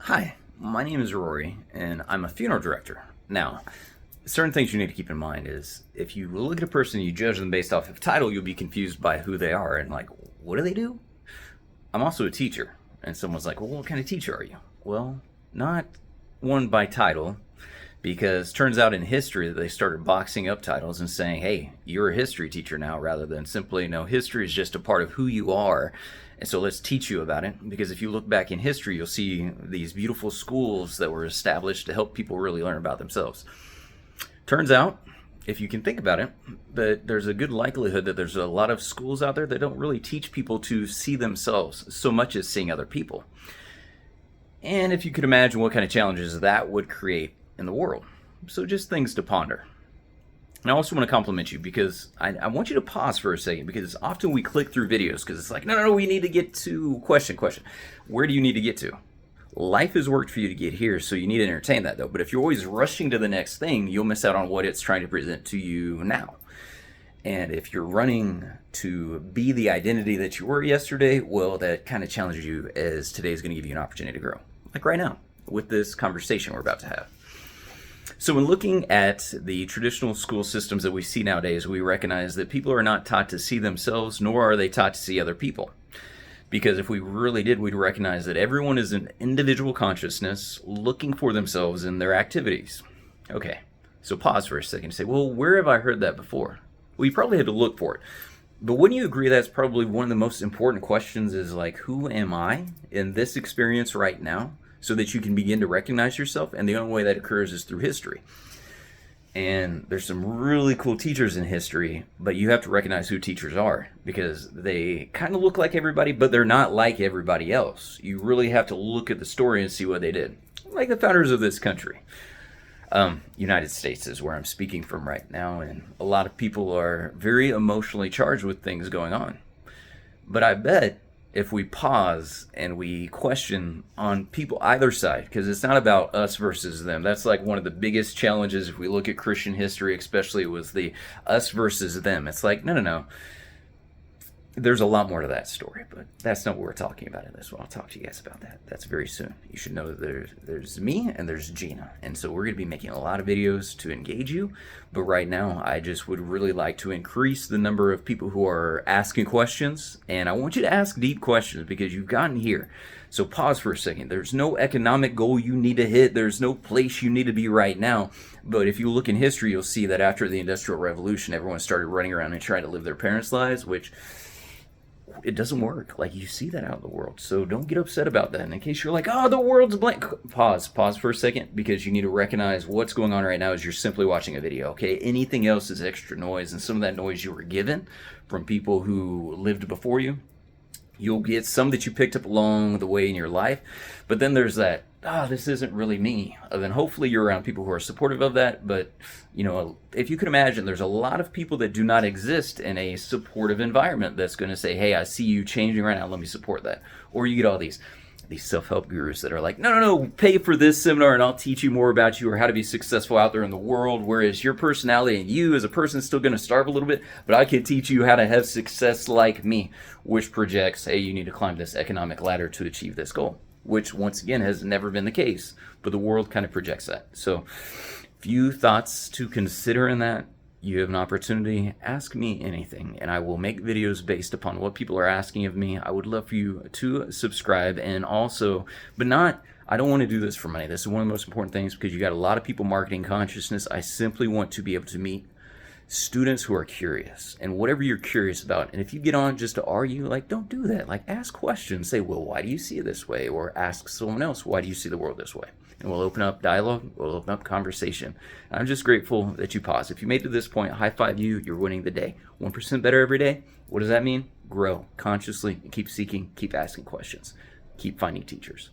Hi, my name is Rory, and I'm a funeral director. Now, certain things you need to keep in mind is if you look at a person and you judge them based off of title, you'll be confused by who they are and like, what do they do? I'm also a teacher, and someone's like, well, what kind of teacher are you? Well, not one by title, because turns out in history that they started boxing up titles and saying, hey, you're a history teacher now, rather than simply, no, history is just a part of who you are. And so let's teach you about it, because if you look back in history, you'll see these beautiful schools that were established to help people really learn about themselves. Turns out, if you can think about it, that there's a good likelihood that there's a lot of schools out there that don't really teach people to see themselves so much as seeing other people. And if you could imagine what kind of challenges that would create in the world. So just things to ponder. And I also want to compliment you, because I want you to pause for a second, because often we click through videos because it's like, no, we need to get to question. Where do you need to get to? Life has worked for you to get here, so you need to entertain that though. But if you're always rushing to the next thing, you'll miss out on what it's trying to present to you now. And if you're running to be the identity that you were yesterday, well, that kind of challenges you, as today is going to give you an opportunity to grow. Like right now, with this conversation we're about to have. So when looking at the traditional school systems that we see nowadays, we recognize that people are not taught to see themselves, nor are they taught to see other people. Because if we really did, we'd recognize that everyone is an individual consciousness looking for themselves in their activities. Okay, so pause for a second and say, well, where have I heard that before? Well, you probably had to look for it. But wouldn't you agree that's probably one of the most important questions, is like, who am I in this experience right now? So that you can begin to recognize yourself, and the only way that occurs is through history. And there's some really cool teachers in history, but you have to recognize who teachers are, because they kind of look like everybody, but they're not like everybody else. You really have to look at the story and see what they did. Like the founders of this country. United States is where I'm speaking from right now, and a lot of people are very emotionally charged with things going on. But I bet if we pause and we question on people either side, because it's not about us versus them. That's like one of the biggest challenges if we look at Christian history, especially, was the us versus them. It's like, no. There's a lot more to that story, but that's not what we're talking about in this one. I'll talk to you guys about that. That's very soon. You should know that there's me and there's Gina. And so we're going to be making a lot of videos to engage you. But right now, I just would really like to increase the number of people who are asking questions. And I want you to ask deep questions, because you've gotten here. So pause for a second. There's no economic goal you need to hit. There's no place you need to be right now. But if you look in history, you'll see that after the Industrial Revolution, everyone started running around and trying to live their parents' lives, which it doesn't work. Like, you see that out in the world. So don't get upset about that. And in case you're like, oh, the world's blank, pause for a second, because you need to recognize what's going on right now is you're simply watching a video, okay? Anything else is extra noise, and some of that noise you were given from people who lived before you. You'll get some that you picked up along the way in your life, but then there's that, this isn't really me. And then hopefully you're around people who are supportive of that. But, if you can imagine, there's a lot of people that do not exist in a supportive environment that's going to say, hey, I see you changing right now, let me support that. Or you get all these self-help gurus that are like, no, pay for this seminar and I'll teach you more about you, or how to be successful out there in the world, whereas your personality and you as a person is still going to starve a little bit, but I can teach you how to have success like me, which projects, hey, you need to climb this economic ladder to achieve this goal, which once again has never been the case, but the world kind of projects that. So few thoughts to consider in that. You have an opportunity, ask me anything, and I will make videos based upon what people are asking of me. I would love for you to subscribe, and also, I don't want to do this for money. This is one of the most important things, because you got a lot of people marketing consciousness. I simply want to be able to meet students who are curious, and whatever you're curious about. And if you get on just to argue, like, don't do that. Like, ask questions. Say, well, why do you see it this way? Or ask someone else, why do you see the world this way? And we'll open up dialogue, we'll open up conversation. I'm just grateful that you paused. If you made it to this point, high five you, you're winning the day. 1% better every day. What does that mean? Grow consciously, keep seeking, keep asking questions, keep finding teachers.